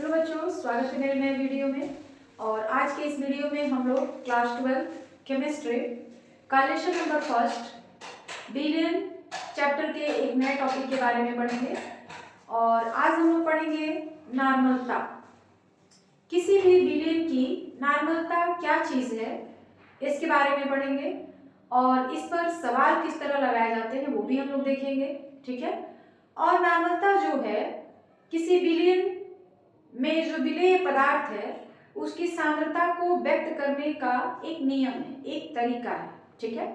Hello बच्चों, स्वागत है मेरे नए वीडियो में। और आज के इस वीडियो में हम लोग क्लास 12 केमिस्ट्री का lesson number first billion chapter के एक नए टॉपिक के बारे में पढ़ेंगे। और आज हम लोग पढ़ेंगे नॉर्मलता। किसी भी बिलियन की नॉर्मलता क्या चीज़ है इसके बारे में पढ़ेंगे और इस पर सवाल किस तरह लगाए जाते हैं वो भी हम लोग देखेंगे। ठीक है। और नॉर्मलता जो है किसी बिलियन में जो विलेय पदार्थ है उसकी सांद्रता को व्यक्त करने का एक नियम है, एक तरीका है। ठीक है,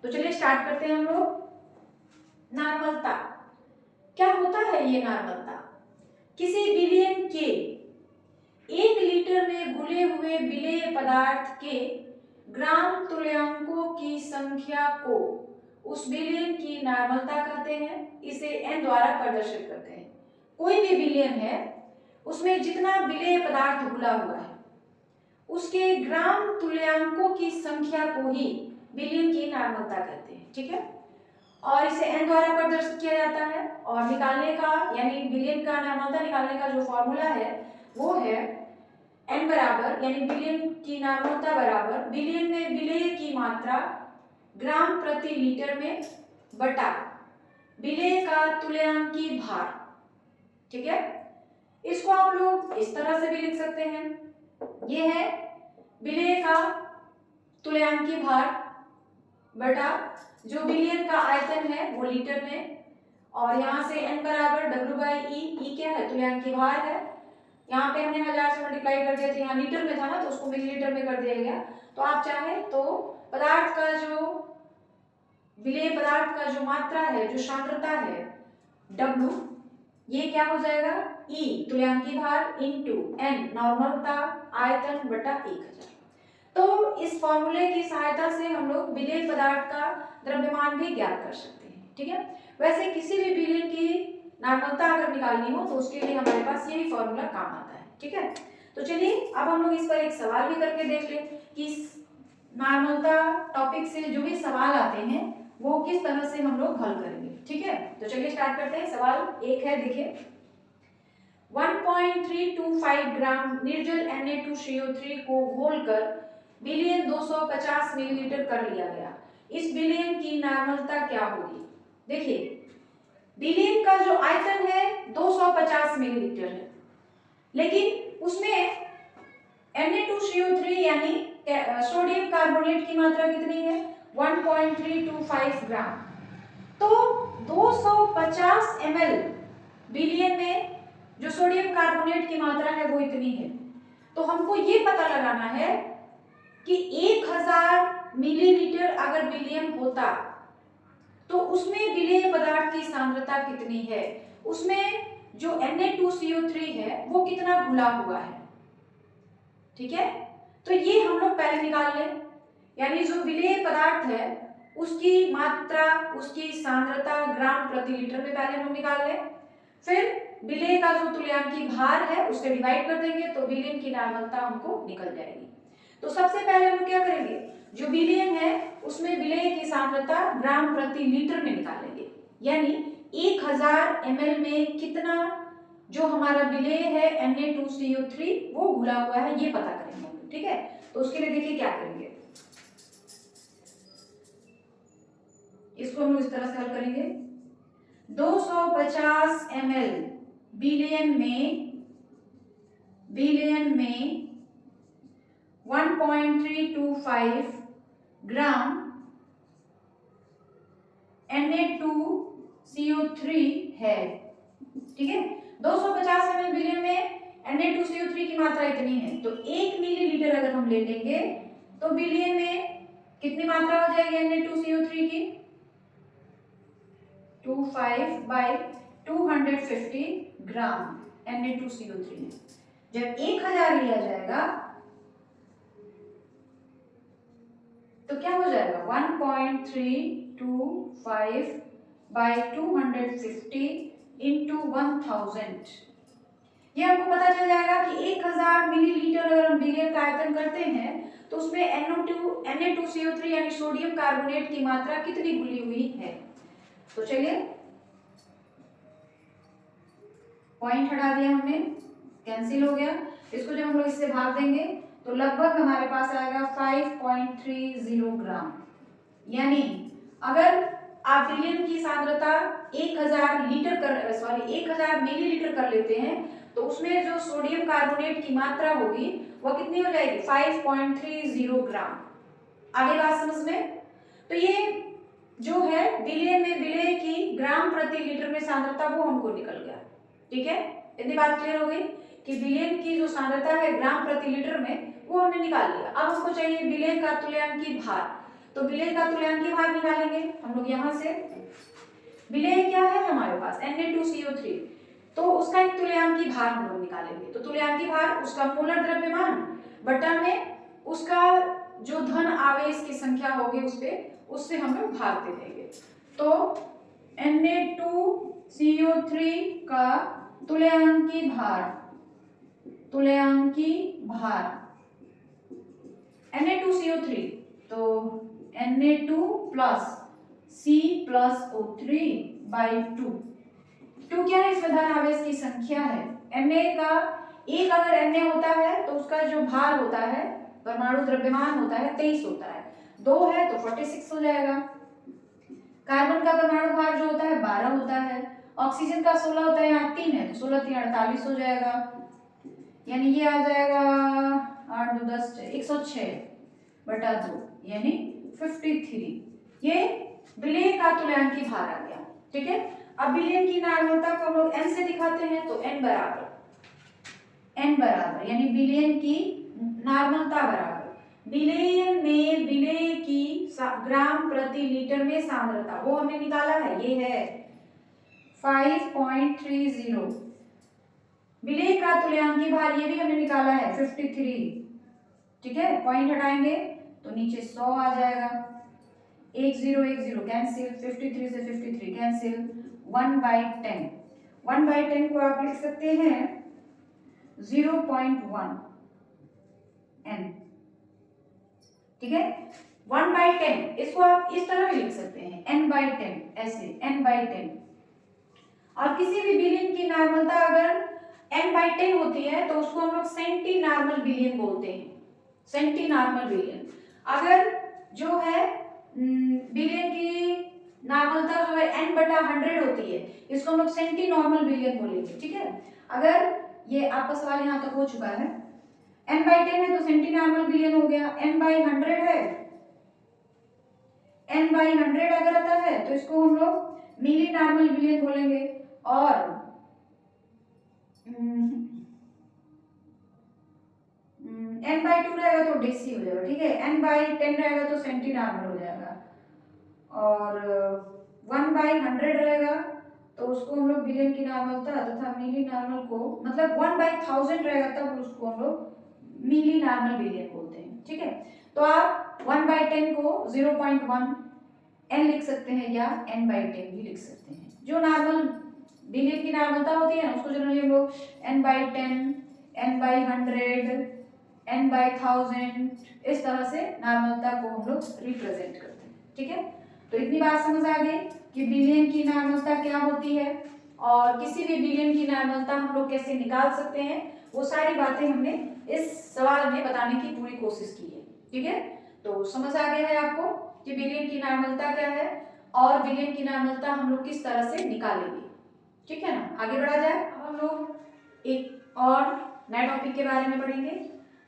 तो चलिए स्टार्ट करते हैं हम लोग। नॉर्मलता क्या होता है? ये नॉर्मलता किसी बिलियन के 1 लीटर में घुले हुए विलेय पदार्थ के ग्राम तुल्यांकों की संख्या को उस बिलियन की नॉर्मलता कहते हैं। इसे n द्वारा प्रदर्शित करते हैं। कोई भी बिलियन है उसमें जितना विलेय पदार्थ घुला हुआ है उसके ग्राम तुल्यांकों की संख्या को ही बिलियन की नॉर्मलता कहते हैं। ठीक है, और इसे n द्वारा प्रदर्शित किया जाता है। और निकालने का यानी बिलियन का नॉर्मलता निकालने का जो फॉर्मूला है वो है n बराबर यानी बिलियन की नॉर्मलता बराबर बिलियन में विलेय की मात्रा ग्राम प्रति लीटर में बटा विलेय का तुल्यांकी भार। ठीक है, इसको आप लोग इस तरह से भी लिख सकते हैं। ये है विलेय का तुल्यांकी भार बटा जो बिलियन का आयतन है वो लीटर में, और यहाँ से n बराबर W/E। E क्या है? तुल्यांकी भार है। यहाँ पे हमने 1000 से मल्टीप्लाई कर दिया था, यहाँ लीटर में था ना तो उसको मिलीलीटर में कर दिया गया। तो आप चाहे तो पदार्थ का जो विलेय पदार्थ का जो मात्रा है, जो सांद्रता है W, ये क्या हो जाएगा? E तुल्यांकी भार इंटू n नॉर्मलता आयतन बटा 1000। तो इस फॉर्मूले की सहायता से हम लोग विलेय पदार्थ का द्रव्यमान भी ज्ञात कर सकते हैं। ठीक है, वैसे किसी भी विलेय की नॉर्मलता अगर निकालनी हो तो उसके लिए हमारे पास यही फॉर्मूला काम आता है। ठीक है, तो चलिए अब हम लोग इस पर एक सवाल भी करके देख लें कि नॉर्मलता टॉपिक से जो भी सवाल आते हैं वो किस तरह से हम लोग हल करेंगे। ठीक है, तो चलिए स्टार्ट करते हैं। सवाल एक है, देखिए 1.325 ग्राम निर्जल Na2CO3 को घोलकर बिलियन 250 मिलीलीटर कर लिया गया। इस बिलियन की नॉर्मलता क्या होगी? देखिए बिलियन का जो आयतन है 250 मिलीलीटर है, लेकिन उसमें Na2CO3 यानी सोडियम कार्बोनेट की मात्रा कितनी है? 1.325 ग्राम। तो 250 ml बिलियन में जो सोडियम कार्बोनेट की मात्रा है वो इतनी है। तो हमको ये पता लगाना है कि 1000 मिलीलीटर अगर बिलियन होता तो उसमें विलेय पदार्थ की सांद्रता कितनी है, उसमें जो Na2CO3 है वो कितना घुला हुआ है। ठीक है, तो ये हम लोग पहले निकाल लें, यानी जो विलेय पदार्थ है उसकी मात्रा, उसकी सांद्रता ग्राम प्रति लीटर में पहले हम निकाल लें। फिर विलेय का जो तुल्यांकी भार है उससे डिवाइड कर देंगे तो विलियन की नॉर्मलता हमको निकल जाएगी। तो सबसे पहले हम क्या करेंगे, जो विलियन है उसमें विलेय की सांद्रता ग्राम प्रति लीटर में निकालेंगे, यानी 1000 ml में कितना जो हमारा विलेय है Na2CO3 वो घुला हुआ है ये पता करेंगे हम। ठीक है, तो उसके लिए देखिए क्या करेंगे, इसको हम इस तरह से हल करेंगे। 250 ml बिलियन में 1.325 ग्राम Na2CO3 है। ठीक है, 250 ml बिलियन में Na2CO3 की मात्रा इतनी है, तो 1 मिलीलीटर अगर हम ले लेंगे तो बिलियन में कितनी मात्रा हो जाएगी Na2CO3 की? 25/250 ग्राम Na2CO3 है। जब 1000 लिया जाएगा तो क्या हो जाएगा? 1.325/250 इंटू 1000। ये हमको पता चल जाएगा कि 1000 मिलीलीटर अगर हम बिलियन का आयतन करते हैं तो उसमें Na2CO3 यानी सोडियम कार्बोनेट की मात्रा कितनी घुली हुई है। तो चलिए पॉइंट हटा दिया हमने। कैंसिल हो गया। इसको जब हम लोग इससे भाग देंगे तो लगभग हमारे पास आएगा 5.30 ग्राम। यानी अगर आप बिलियन की सांद्रता 1000 मिलीलीटर कर लेते हैं तो उसमें जो सोडियम कार्बोनेट की मात्रा होगी वो कितनी हो जाएगी? 5.30 ग्राम। आगे बात समझ में? तो ये जो है बिलियन में विलेय की ग्राम प्रति लीटर में सांद्रता वो हमको निकल गया। ठीक है, इतनी बात क्लियर हो गई कि बिलियन की जो सांद्रता है ग्राम प्रति लीटर में वो हमने निकाल लिया। अब हमको चाहिए बिलियन का तुल्यांकी भार। तो बिलियन का तुल्यांकी भार निकालेंगे हम लोग। यहाँ से विलेय क्या है हमारे पास? Na2CO3, तो उसका एक तुल्यांकी भार हम लोग निकालेंगे। तो तुल्यांकी भार उसका मोलर द्रव्यमान बटा में उसका जो धन आवेश की संख्या होगी उस पे, उससे हम लोग भाग दे देंगे। तो Na2CO3 का तुल्यांकी भार Na2CO3, तो Na2 plus C plus O3 by 2। 2 क्या है? इसमें धन आवेश की संख्या है। Na का एक अगर Na होता है तो उसका जो भार होता है, परमाणु द्रव्यमान होता है 23 होता है। 2 है तो 46 हो जाएगा। कार्बन का परमाणु भार जो होता है 12 होता है। ऑक्सीजन का 16 होता है, यहाँ 3 है तो 16 3 48 हो जाएगा। यानी ये आ जाएगा 8 2 10 106 बटा 2 यानी 53। ये विलेय का तुल्यांकी भार आ गया। ठीक है, अब विलेय की नार्मलता को हम लोग n से दिखाते हैं। तो n बराबर यानी विलेय की नार्मलता बराबर विलेय में विलेय की ग्राम प्रति लीटर में सांद्रता, वो हमने निकाला है, ये है 5.30। विलेय का तुल्यांकी भार ये भी हमने निकाला है 53। ठीक है, पॉइंट हटाएंगे तो नीचे 100 आ जाएगा। 1 0 कैंसिल, 53 से 53 कैंसिल, 1/10। 1/10 को आप लिख सकते हैं 0.1 n। ठीक है, 1/10 इसको आप इस तरह भी लिख सकते हैं n/10, ऐसे n/10। और किसी भी बिलियन की नार्मलता अगर n/10 होती है तो उसको हम लोग सेंटी नॉर्मल बिलियन बोलते हैं। Centi normal billion. अगर जो है बिलियन की नार्मलता जो है n/100 होती है, इसको हम लोग सेंटी नॉर्मल बिलियन बोलेंगे। ठीक है, अगर ये आपका सवाल यहाँ तक हो चुका है, n/10 है तो सेंटी नॉर्मल बिलियन हो गया। n/100 है, n/100 अगर आता है तो इसको हम लोग मिली नॉर्मल बिलियन बोलेंगे। और n/2 रहेगा तो डेसी हो जाएगा। ठीक है, n/10 रहेगा तो सेंटी नॉर्मल हो जाएगा। और 1/100 रहेगा तो उसको हम लोग बिलियन की नॉर्मलता तथा मिली नॉर्मल को, मतलब 1/1000 रहेगा तब उसको हम लोग मिली नॉर्मल बिलियन बोलते हैं। ठीक है, तो आप 1/10 को 0.1 n लिख सकते हैं या n/10 भी लिख सकते हैं। जो नॉर्मल बिलियन की नॉर्मलता होती है ना उसको जनरली हम लोग n/10, n/100, n/1000 इस तरह से नॉर्मलता को हम लोग रिप्रेजेंट करते हैं। ठीक है, तो इतनी बात समझ आ गई कि बिलियन की नॉर्मलता क्या होती है और किसी भी बिलियन की नॉर्मलता हम लोग कैसे निकाल सकते हैं, वो सारी बातें हमने इस सवाल में बताने की पूरी कोशिश की है। ठीक है, तो समझ आ गया है आपको कि बिलियन की नॉर्मलता क्या है और बिलियन की नॉर्मलता हम लोग किस तरह से निकालेंगे। ठीक है ना, आगे बढ़ा जाए। अब हम लोग एक और नए टॉपिक के बारे में पढ़ेंगे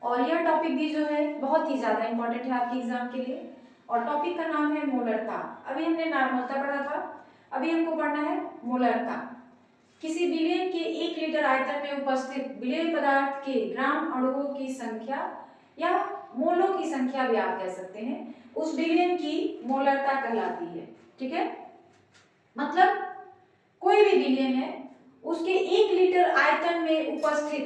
और यह टॉपिक भी जो है बहुत ही ज्यादा इंपॉर्टेंट है आपके एग्जाम के लिए। और टॉपिक का नाम है मोलरता। अभी हमने नॉर्मलता पढ़ा था, अभी हमको पढ़ना है मोलरता। किसी बिलियन के 1 लीटर आयतन में उपस्थित विलेय पदार्थ के ग्राम अणुओं की संख्या या मोलों की संख्या भी आप कह सकते हैं, उस बिलियन की मोलरता कहलाती है। ठीक है, मतलब कोई भी बिलियन है उसके 1 लीटर आयतन में उपस्थित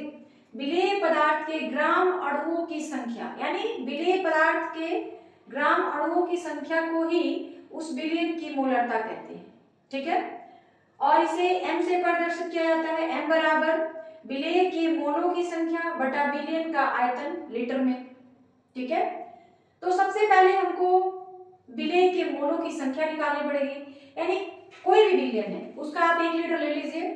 विलेय पदार्थ के ग्राम अणुओं की संख्या, यानी विलेय पदार्थ के ग्राम अणुओं की संख्या को ही उस बिलियन की मोलरता कहते हैं। ठीक है, और इसे m से प्रदर्शित किया जाता है। m बराबर विलेय के मोलों की संख्या बटा बिलियन का आयतन लीटर में। ठीक है, तो सबसे पहले हमको विलेय के मोलों की संख्या निकालनी पड़ेगी। यानी कोई भी बिलियन है उसका आप 1 लीटर ले लीजिए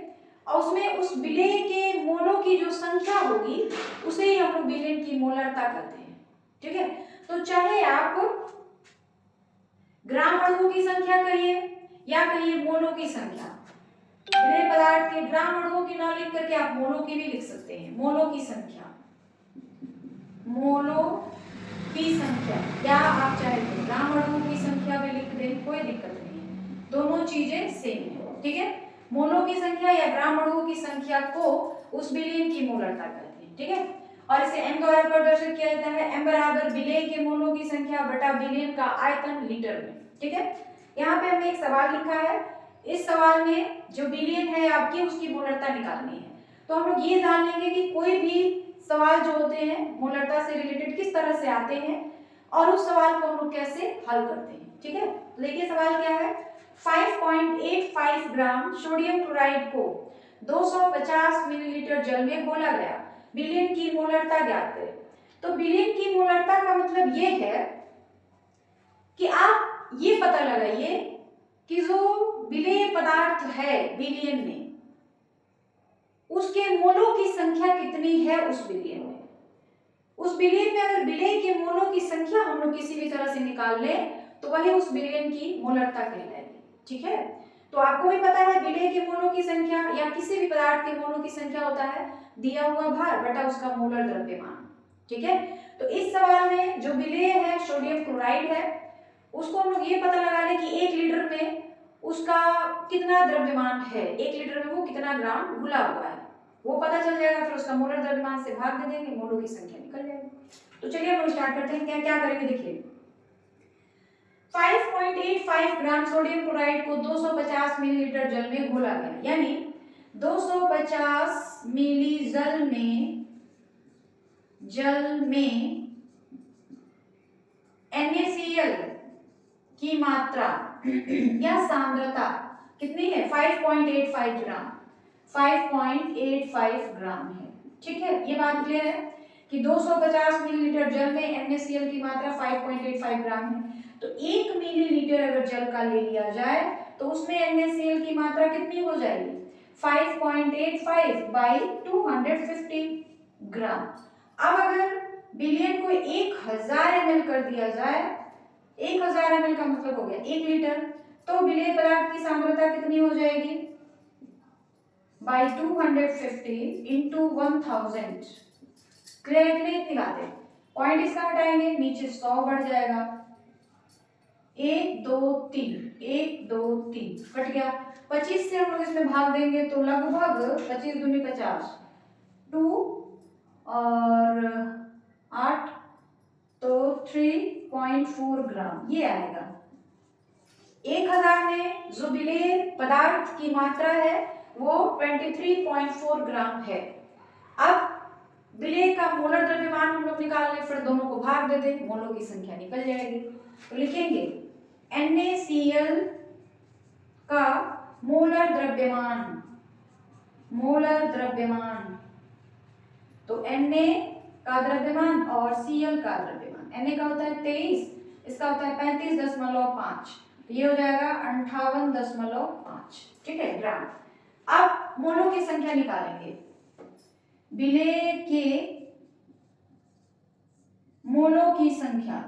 और उसमें उस विलेय के मोलों की जो संख्या होगी उसे ही हम लोग विलेय की मोलरता कहते हैं। ठीक है, तो चाहे आप ग्राम अणुओं की संख्या कहिए या कहिए मोलों की संख्या, विलेय पदार्थ के ग्राम अणुओं की ना लिख करके आप मोलों की भी लिख सकते हैं। मोलों की संख्या, मोलों की संख्या, या आप चाहे तो ग्राम अणुओं की संख्या भी लिख दें, कोई दिक्कत नहीं है, दोनों चीजें सेम है। ठीक है, मोलों की संख्या या ग्राम अणुओं की संख्या को उस विलेय की मोलरता कहते हैं। ठीक है, और इसे m द्वारा प्रदर्शित किया जाता है। m बराबर विलेय के मोलों की संख्या बटा विलेय का आयतन लीटर में। ठीक है, यहाँ पे हमने एक सवाल लिखा है, इस सवाल में जो विलेय है आपकी उसकी मोलरता निकालनी है। तो हम लोग ये जान लेंगे कि कोई भी सवाल जो होते हैं मोलरता से रिलेटेड किस तरह से आते हैं और उस सवाल को हम लोग कैसे हल करते हैं। ठीक है, देखिए सवाल क्या है, 5.85 ग्राम सोडियम क्लोराइड को 250 मिलीलीटर जल में घोला गया, विलेय की मोलरता ज्ञात करें। तो विलेय की मोलरता का मतलब ये है कि आप ये पता लगाइए कि जो विलेय पदार्थ है विलेय में उसके मोलों की संख्या कितनी है उस विलेय में। उस विलेय में अगर विलेय के मोलों की संख्या हम लोग किसी भी तरह से निकाल लें तो वही उस विलेय की मोलरता कहलाएगी। ठीक है, तो आपको भी पता है विलेय के मोलों की संख्या या किसी भी पदार्थ के मोलों की संख्या होता है दिया हुआ भार बटा उसका मोलर द्रव्यमान। ठीक है, तो इस सवाल में जो विलेय है सोडियम क्लोराइड है उसको हम लोग ये पता लगा लें कि 1 लीटर में उसका कितना द्रव्यमान है, 1 लीटर में वो कितना ग्राम घुला हुआ है वो पता चल जाएगा, फिर उसका मोलर द्रव्यमान से भाग दे देंगे, मोलों की संख्या निकल जाएगी। तो चलिए हम लोग स्टार्ट करते हैं, क्या क्या करेंगे देखिए। 5.85 ग्राम सोडियम क्लोराइड को 250 मिलीलीटर जल में घोला गया, यानी 250 मिली जल में NaCl की मात्रा या सांद्रता कितनी है, 5.85 ग्राम, 5.85 ग्राम है। ठीक है, ये बात क्लियर है कि 250 मिलीलीटर जल में NaCl की मात्रा 5.85 ग्राम है। तो 1 मिलीलीटर अगर जल का ले लिया जाए तो उसमें NaCl की मात्रा कितनी हो जाएगी, 5.85 बाई 250 ग्राम। अब अगर विलेय को 1000 ml कर दिया जाए, 1000 ml का मतलब हो गया 1 लीटर, तो विलेय पदार्थ की सांद्रता कितनी हो जाएगी, बाई 250 इंटू 1000। क्लियर है कि नहीं, इतनी बात है। पॉइंट इसका हटाएंगे, नीचे 100 बढ़ जाएगा, 1 2 3 1 2 3 कट गया। 25 से हम लोग इसमें भाग देंगे तो लगभग 25 दूनी 50, 2 और 8 तो 3.4 ग्राम ये आएगा। 1000 में जो विलेय पदार्थ की मात्रा है वो 23.4 ग्राम है। अब विलेय का मोलर द्रव्यमान हम लोग निकाल लें, फिर दोनों को भाग दे दें, मोलों की संख्या निकल जाएगी। तो लिखेंगे NaCl का मोलर द्रव्यमान, तो Na का द्रव्यमान और Cl का द्रव्यमान, Na का होता है 23, इसका होता है 35.5, तो ये हो जाएगा 58.5। ठीक है, ग्राम। अब मोलों की संख्या निकालेंगे, विलेय के मोलों की संख्या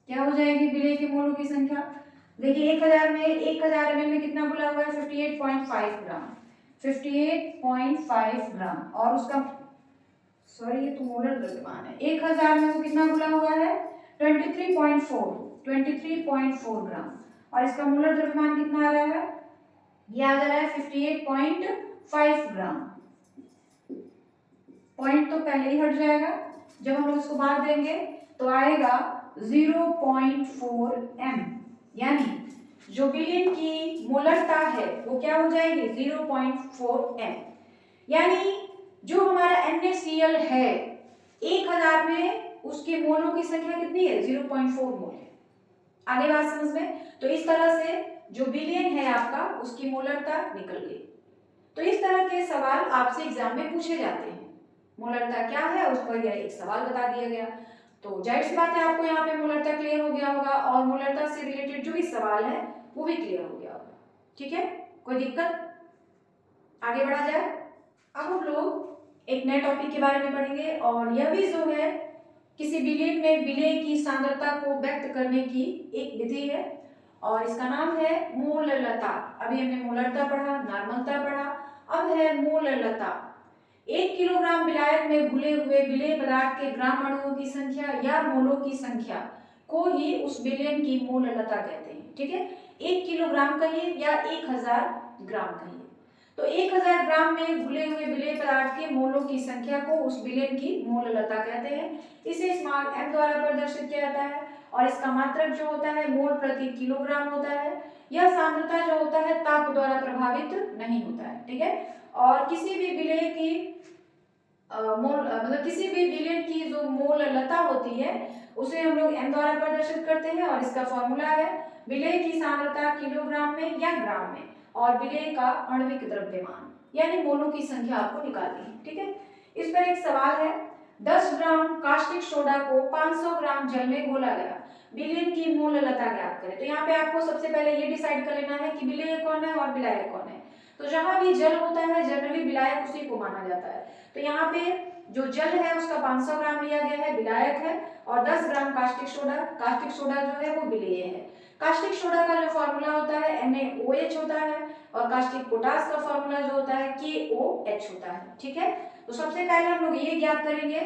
क्या हो जाएगी, विलेय के मोलों की संख्या। देखिए 1000 ml में कितना घुला हुआ है, 58.5 ग्राम, 58.5 ग्राम, और उसका सॉरी ये तो मोलर द्रव्यमान है, 1000 में वो कितना घुला हुआ है, 23.4 ग्राम, और इसका मोलर द्रव्यमान कितना आ रहा है, ये आ जा रहा है 58.5 ग्राम। पॉइंट तो पहले ही हट जाएगा, जब हम लोग इसको भाग देंगे तो आएगा 0.4 m, यानी जो विलेय की मोलरता है वो क्या हो जाएगी, 0.4 m, यानी जो हमारा NaCl है 1000 में उसके मोलों की संख्या कितनी है, 0.4 मोल है। आगे बात समझ में, तो इस तरह से जो विलेय है आपका उसकी मोलरता निकल गई। तो इस तरह के सवाल आपसे एग्जाम में पूछे जाते हैं, मोलरता क्या है उस पर यह एक सवाल बता दिया गया। तो जाहिर सी बात है आपको यहाँ पे मोलरता क्लियर हो गया होगा और मोलरता से रिलेटेड जो भी सवाल है वो भी क्लियर हो गया होगा। ठीक है, कोई दिक्कत? आगे बढ़ा जाए। अब हम लोग एक नए टॉपिक के बारे में पढ़ेंगे और यह भी जो है किसी विलेय में विलेय की सांद्रता को व्यक्त करने की एक विधि है और इसका नाम है मोललता। अभी हमने मोलरता पढ़ा, नॉर्मलता पढ़ा, अब है मोललता। 1 किलोग्राम विलायक में घुले हुए विलेय पदार्थ के ग्राम अणुओं की संख्या या मोलों की संख्या को ही उस विलयन की मोललता कहते हैं। ठीक है, 1 किलोग्राम कहिए या 1000 ग्राम कहिए। तो 1000 ग्राम में घुले हुए विलेय पदार्थ के मोलों की संख्या को उस विलयन की मोललता कहते हैं। इसे स्मॉल m द्वारा प्रदर्शित किया जाता है और इसका मात्रक जो होता है मोल प्रति किलोग्राम होता है। यह सांद्रता जो होता है ताप द्वारा प्रभावित नहीं होता है। ठीक है, और किसी भी विलेय की मतलब किसी भी विलेय की जो मोललता होती है उसे हम लोग m द्वारा प्रदर्शित करते हैं और इसका फॉर्मूला है विलेय की सांद्रता किलोग्राम में या ग्राम में और विलेय का आणविक द्रव्यमान यानी मोलों की संख्या आपको निकालनी है। ठीक है, इस पर एक सवाल है, 10 ग्राम कास्टिक सोडा को 500 ग्राम जल में घोला गया, विलयन की मोललता ज्ञात करें। तो यहाँ पे आपको सबसे पहले ये डिसाइड कर लेना है कि विलेय कौन है और विलायक कौन है। तो जहां भी जल होता है जनरली विलायक उसी को माना जाता है। तो यहाँ पे जो जल है उसका 500 ग्राम लिया गया है, विलायक है, और 10 ग्राम कास्टिक सोडा जो है वो विलेय है। कास्टिक सोडा का जो फॉर्मूला होता है NaOH होता है और कास्टिक पोटास का फॉर्मूला जो होता है KOH होता है। ठीक है, तो सबसे पहले हम लोग ये ज्ञात करेंगे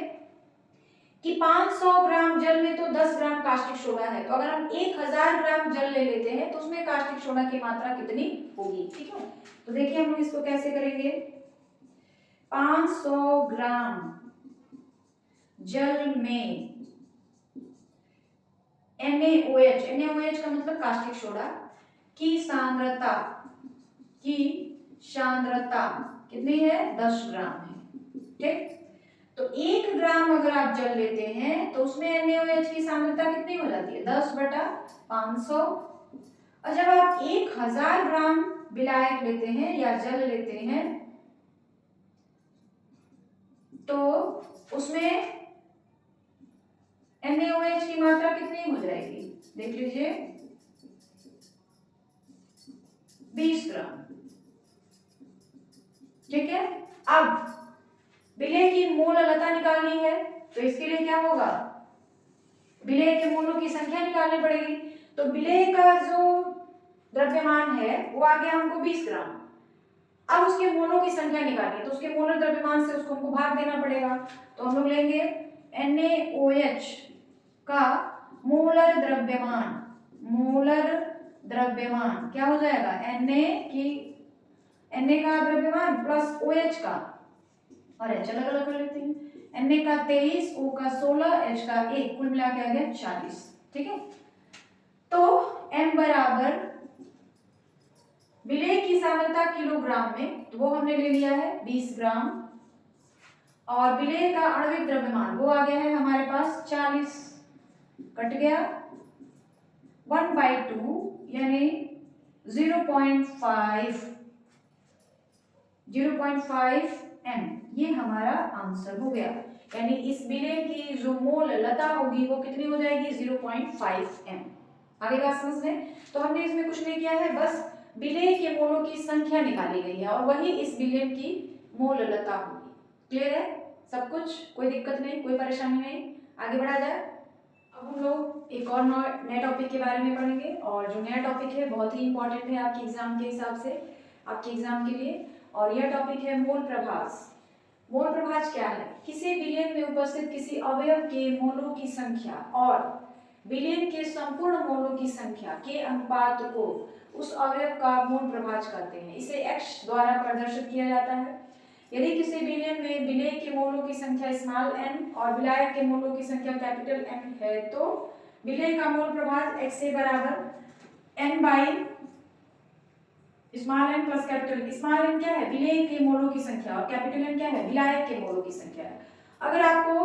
कि 500 ग्राम जल में तो 10 ग्राम कास्टिक सोडा है, तो अगर हम 1000 ग्राम जल ले लेते हैं तो उसमें कास्टिक सोडा की मात्रा कितनी होगी। ठीक है, तो देखिए हम लोग इसको कैसे करेंगे। 500 ग्राम जल में NaOH का मतलब कास्टिक सोडा की सांद्रता कितनी है, 10 ग्राम है। ठीक, तो 1 ग्राम अगर आप जल लेते हैं तो उसमें NaOH की सांद्रता कितनी हो जाती है, 10/500। और जब आप 1000 ग्राम विलायक लेते हैं या जल लेते हैं तो उसमें NaOH की मात्रा कितनी हो जाएगी, देख लीजिए, 20 ग्राम। ठीक है, अब विलेय की मोललता निकालनी है तो इसके लिए क्या होगा, विलेय के मोलों की संख्या निकालनी पड़ेगी। तो विलेय का जो द्रव्यमान है वो आ गया हमको 20 ग्राम। अब उसके मोलों की संख्या निकालनी है तो उसके मोलर द्रव्यमान से उसको हमको भाग देना पड़ेगा। तो हम लोग लेंगे NaOH का मोलर द्रव्यमान क्या हो जाएगा, Na का द्रव्यमान प्लस OH का, और H अलग अलग कर लेते हैं, Na का 23, O का 16, H का 1, कुल मिला के आ गया 40। ठीक है, तो M बराबर विलेय की सांद्रता किलोग्राम में, तो वो हमने ले लिया है 20 ग्राम, और विलेय का आणविक द्रव्यमान वो आ गया है हमारे पास 40, कट गया 1/2 यानी 0.5 M, ये हमारा आंसर हो गया। यानी इस विलेय की जो मोललता होगी वो कितनी हो जाएगी, 0.5 M। आगे बात समझ में। तो हमने इसमें कुछ नहीं किया है, बस विलेय के मोलों की संख्या निकाली गई है और वही इस विलेय की मोललता होगी। क्लियर है सब कुछ, कोई दिक्कत नहीं, कोई परेशानी नहीं। आगे बढ़ा जाए। अब हम लोग एक और नए टॉपिक के बारे में पढ़ेंगे और जो नया टॉपिक है बहुत ही इंपॉर्टेंट है आपके एग्जाम के हिसाब से, आपके एग्जाम के लिए, और यह टॉपिक है मोल प्रभाज। मोल प्रभाज क्या है, किसी विलयन में उपस्थित किसी अवयव के मोलों की संख्या और विलयन के संपूर्ण मोलों की संख्या के अनुपात को उस अवयव का मोल प्रभाज कहते हैं। इसे x द्वारा प्रदर्शित किया जाता है। यदि किसी विलयन में विलेय के मोलों की संख्या स्मॉल n और विलायक के मोलों की संख्या कैपिटल M है तो विलेय का मोल प्रभाज x से बराबर n by small n plus capital. Small n क्या है, विलेय के मोलों की संख्या, और कैपिटल N क्या है, विलायक के मोलों की संख्या है। अगर आपको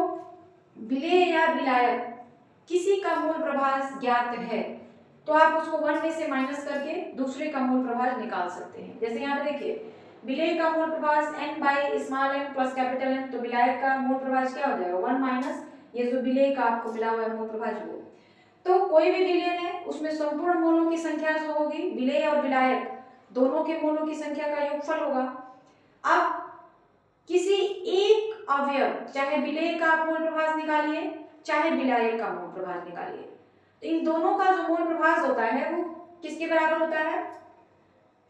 विलेय या विलायक किसी का मोल प्रभाज ज्ञात है तो आप उसको 1 में से माइनस करके दूसरे का मोल प्रभाज निकाल सकते हैं। जैसे यहाँ पे देखिए, विलेय का मोल प्रभाज n by small n plus capital N, तो विलायक का मोल प्रभाज क्या हो जाएगा, 1 माइनस ये जो विलेय का आपको मिला हुआ है मोल प्रभाज वो। तो कोई भी विलयन है उसमें संपूर्ण मोलों की संख्या जो होगी विलेय और विलायक दोनों के मोलों की संख्या का योगफल होगा। अब किसी एक अवयव चाहे विलेय का आप मोल प्रभाज निकालिए चाहे विलायक का मोल प्रभाज निकालिए, तो इन दोनों का जो मोल प्रभाज होता है वो किसके बराबर होता है?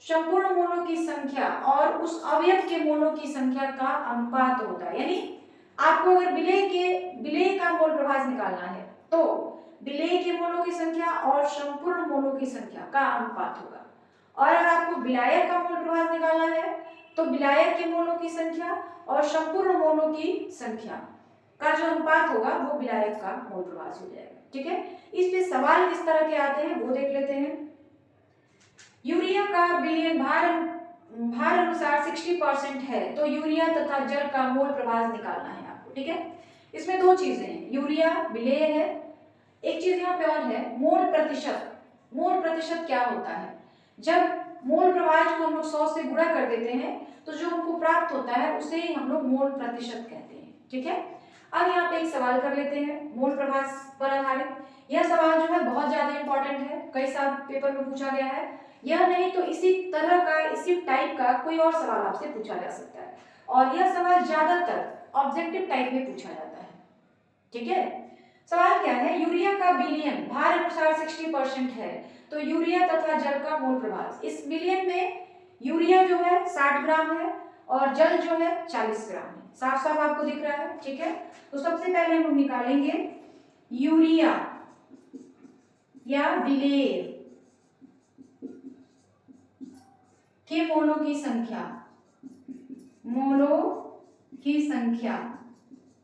संपूर्ण मोलों की संख्या और उस अवयव के मोलों की संख्या का अनुपात होता है। यानी आपको अगर विलेय का मोल प्रभाज निकालना है तो विलेय के मोलों की संख्या और संपूर्ण मोलों की संख्या का अनुपात होगा, और अगर आपको विलायक का मोल प्रभाज निकालना है तो विलायक के मोलों की संख्या और संपूर्ण मोलों की संख्या का जो अनुपात होगा वो विलायक का मोल प्रभाज हो जाएगा। ठीक है, इस पे सवाल किस तरह के आते हैं वो देख लेते हैं। यूरिया का विलयन भार अनुसार 60% है तो यूरिया तथा जल का मोल प्रभाज निकालना है आपको। ठीक है, इसमें दो चीजें हैं, यूरिया विलेय है, एक चीज यहाँ पे और है मोल प्रतिशत। मोल प्रतिशत क्या होता है? जब मोल प्रभाज को हम लोग 100 से गुणा कर देते हैं तो जो हमको प्राप्त होता है उसे ही हम लोग मोल प्रतिशत कहते हैं। ठीक है, अब यहाँ पे एक सवाल कर लेते हैं मोल प्रभाज पर आधारित। यह सवाल जो है बहुत ज्यादा इंपॉर्टेंट है, कई साल पेपर में पूछा गया है। यह नहीं तो इसी तरह का इसी टाइप का कोई और सवाल आपसे पूछा जा सकता है, और यह सवाल ज्यादातर ऑब्जेक्टिव टाइप में पूछा जाता है। ठीक है, सवाल क्या है? यूरिया का विलयन भार अनुसार 60% है तो यूरिया तथा जल का मोल प्रभाज। इस विलयन में यूरिया जो है 60 ग्राम है और जल जो है 40 ग्राम है। साफ साफ आपको दिख रहा है। ठीक है, तो सबसे पहले हम लोग निकालेंगे यूरिया या विलेय के मोलों की संख्या। मोलों की संख्या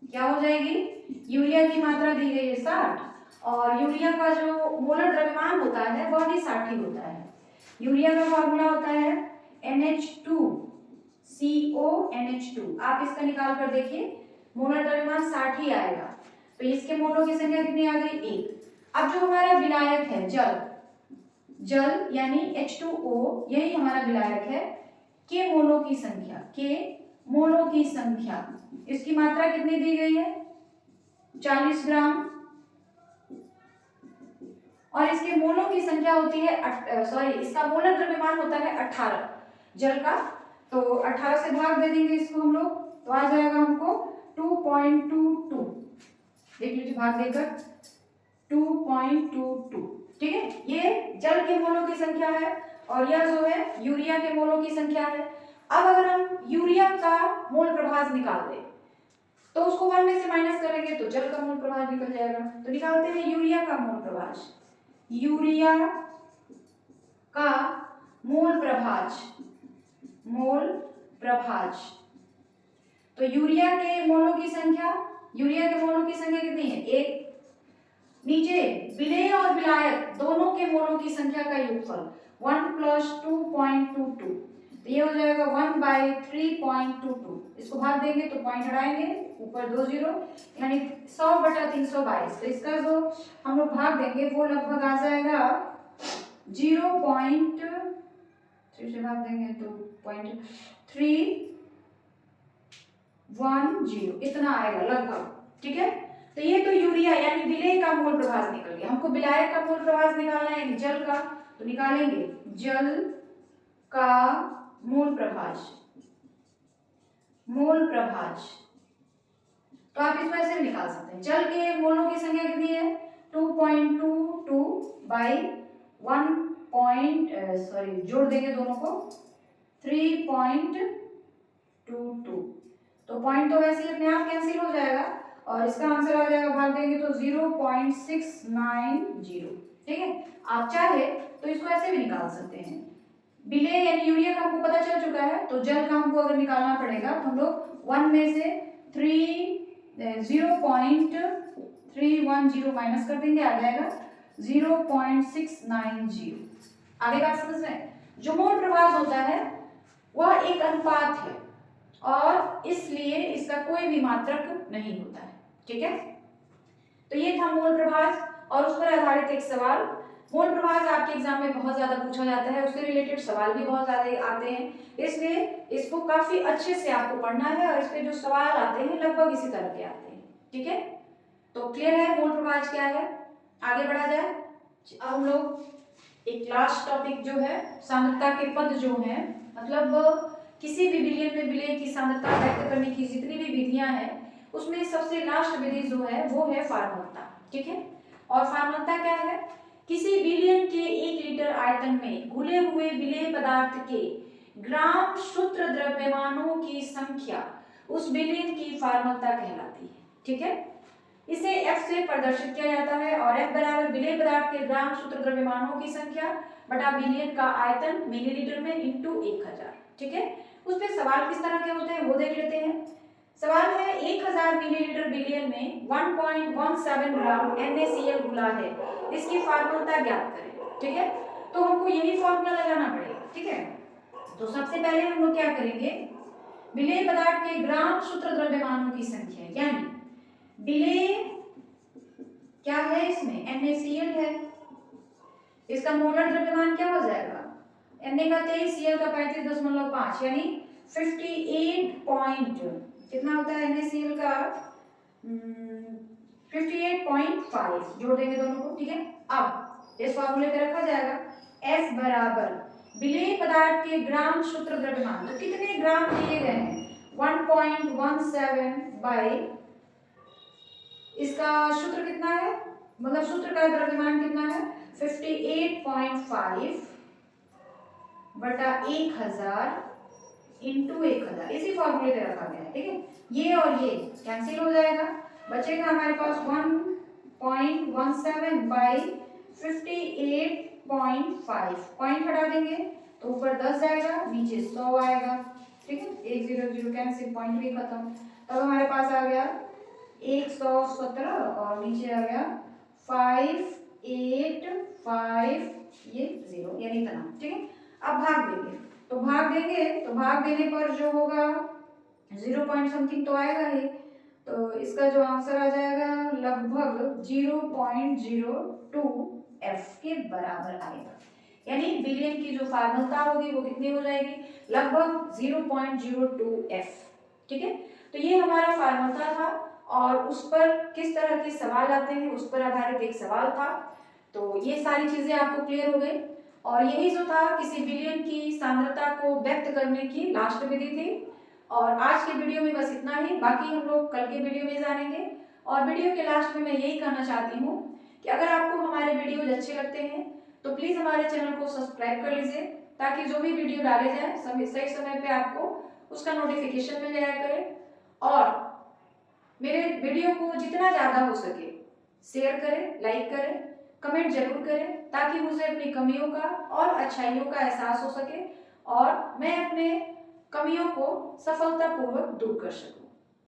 क्या हो जाएगी? यूरिया की मात्रा दी गई है 60 और यूरिया का जो मोलर द्रव्यमान होता है वह भी 60 ही होता है। यूरिया का फॉर्मूला होता है NH2CONH2। आप इसका निकाल कर देखिए, मोलर द्रव्यमान 60 ही आएगा, तो इसके मोलों की संख्या कितनी आ गई? 1। अब जो हमारा विलायक है जल यानी H2O, यही हमारा विलायक है, के मोलों की संख्या इसकी मात्रा कितनी दी गई है? 40 ग्राम, और इसके मोलों की संख्या होती है इसका मोलर द्रव्यमान होता है 18 जल का, तो 18 से भाग दे देंगे इसको हम लोग, तो आ जाएगा हमको 2.22। देख लीजिए भाग देकर 2.22। ठीक है, ये जल के मोलों की संख्या है और यह जो है यूरिया के मोलों की संख्या है। अब अगर हम यूरिया का मोल प्रभाज निकाल दें तो उसको 1 में से माइनस करेंगे तो जल का मोल प्रभाज निकल जाएगा। तो निकालते हैं यूरिया का मोल प्रभाज। यूरिया का मोल प्रभाज, तो यूरिया के मोलों की संख्या कितनी है? 1। नीचे विलेय और विलायक दोनों के मोलों की संख्या का योगफल 1 + 2.22, तो ये हो जाएगा 1/3.22। इसको भाग देंगे तो पॉइंट हटाएंगे, ऊपर 2 0, यानी 100/322। तो इसका जो हम लोग भाग देंगे वो लगभग आ जाएगा 0.3 से भाग देंगे तो 0.310 इतना आएगा लगभग। ठीक है, तो ये तो यूरिया यानी विलेय का मोल प्रभाज निकल गया। हमको विलायक का मोल प्रभाज निकालना है जल का, तो निकालेंगे जल का मोल प्रभाज। तो आप इसको ऐसे भी निकाल सकते हैं, जल के मोलों की संख्या कितनी है? 2.22/1 जोड़ देंगे दोनों को 3.22, तो पॉइंट तो वैसे ही अपने आप कैंसिल हो जाएगा और इसका आंसर आ जाएगा, भाग देंगे तो 0.690। ठीक है, आप चाहे तो इसको ऐसे भी निकाल सकते हैं। विलेय यानी यूरिया का हमको पता चल चुका है, तो जल का हमको अगर निकालना पड़ेगा तो हम लोग 1 में से 0.310 माइनस कर देंगे, आ जाएगा 0.690। आगे बात समझ में? जो मोल प्रभाज होता है वह एक अनुपात है और इसलिए इसका कोई भी मात्रक नहीं होता है। ठीक है, तो ये था मोल प्रभाज और उस पर आधारित एक सवाल। मोल प्रभाज आपके एग्जाम में बहुत ज्यादा पूछा जाता है, उससे रिलेटेड सवाल भी बहुत ज्यादा आते हैं, इसलिए इसको काफी अच्छे से आपको पढ़ना है और इस पे जो सवाल आते हैं लगभग इसी तरह के आते हैं। ठीक है, तो क्लियर है मोल प्रवाह क्या है? आगे बढ़ा जाए। अब हम लोग एक लास्ट टॉपिक जो है सांद्रता के पद जो हैं, मतलब किसी भी विलयन में विलयन की सांद्रता व्यक्त करने की जितनी भी विधियां हैं उसमें सबसे लास्ट विधि जो है वो है फार्मलता। ठीक है, और फार्मलता क्या है? किसी विलयन के 1 लीटर आयतन में घुले हुए विलेय पदार्थ के ग्राम शुद्ध द्रव्यमानों की संख्या उस विलयन की फार्मलता कहलाती है। ठीक है, इसे F से प्रदर्शित किया जाता है और F बराबर विलेय पदार्थ के ग्राम शुद्ध द्रव्यमानों की संख्या बटा विलयन का आयतन मिलीलीटर में इंटू 1000। ठीक है, उस पे सवाल किस तरह के होते हैं वो देख लेते हैं। सवाल है 1000 मिलीलीटर विलयन में 1.17 ग्राम NaCl घुला है, इसकी फार्मूला ज्ञात करें। ठीक है, तो हमको यही फार्मूला लगाना पड़ेगा। ठीक है, तो सबसे पहले हम लोग क्या करेंगे, विलेय पदार्थ के ग्राम शुद्ध द्रव्यमानों की संख्या, यानी विलेय क्या है इसमें NaCl है, इसका मोलर द्रव्यमान क्या हो जाएगा, Na का 23 Cl का 35.5 यानी 58 पॉइंट कितना होता है NaCl का 58.5 जोड़ देंगे दोनों को। ठीक है, अब इस फार्मूले पे रखा जाएगा F बराबर विलेय पदार्थ के ग्राम शुद्ध द्रव्यमान, तो कितने ग्राम दिए गए हैं 1.17 बाई इसका सूत्र कितना है, मतलब सूत्र का द्रव्यमान कितना है 58.5 बटा 1000 इंटू 1000, इसी फॉर्मूले पे रखा गया है। ठीक है, ये और ये कैंसिल हो जाएगा, बचेगा हमारे पास 1.17 बाई 58.5, पॉइंट हटा देंगे तो ऊपर 10 जाएगा नीचे 100 आएगा। ठीक है, 1 0 0 कैंसिल, पॉइंट भी खत्म, तब हमारे पास आ गया 117 और नीचे आ गया 585 ये 0 यानी इतना। ठीक है, अब भाग देंगे तो भाग देने पर जो होगा 0 पॉइंट समथिंग तो आएगा ही, तो इसका जो आंसर आ जाएगा लगभग 0.02 F के बराबर आएगा, यानी विलयन की जो फार्मलता होगी वो कितनी हो जाएगी, लगभग 0.02 F। ठीक है, तो ये हमारा फार्मलता था और उस पर किस तरह के सवाल आते हैं उस पर आधारित एक सवाल था। तो ये सारी चीजें आपको क्लियर हो गई और यही जो था किसी विलयन की सांद्रता को व्यक्त करने की लास्ट विधि थी। और आज के वीडियो में बस इतना ही, बाकी हम लोग कल के वीडियो में जानेंगे। और वीडियो के लास्ट में मैं यही कहना चाहती हूँ कि अगर आपको हमारे वीडियोज अच्छे लगते हैं तो प्लीज हमारे चैनल को सब्सक्राइब कर लीजिए, ताकि जो भी वीडियो डाले जाए सही समय पे आपको उसका नोटिफिकेशन मिल जाया करे। और मेरे वीडियो को जितना ज्यादा हो सके शेयर करें, लाइक करें, कमेंट जरूर करें, ताकि मुझे अपनी कमियों का और अच्छाइयों का एहसास हो सके और मैं अपने कमियों को सफलतापूर्वक दूर कर सकूं।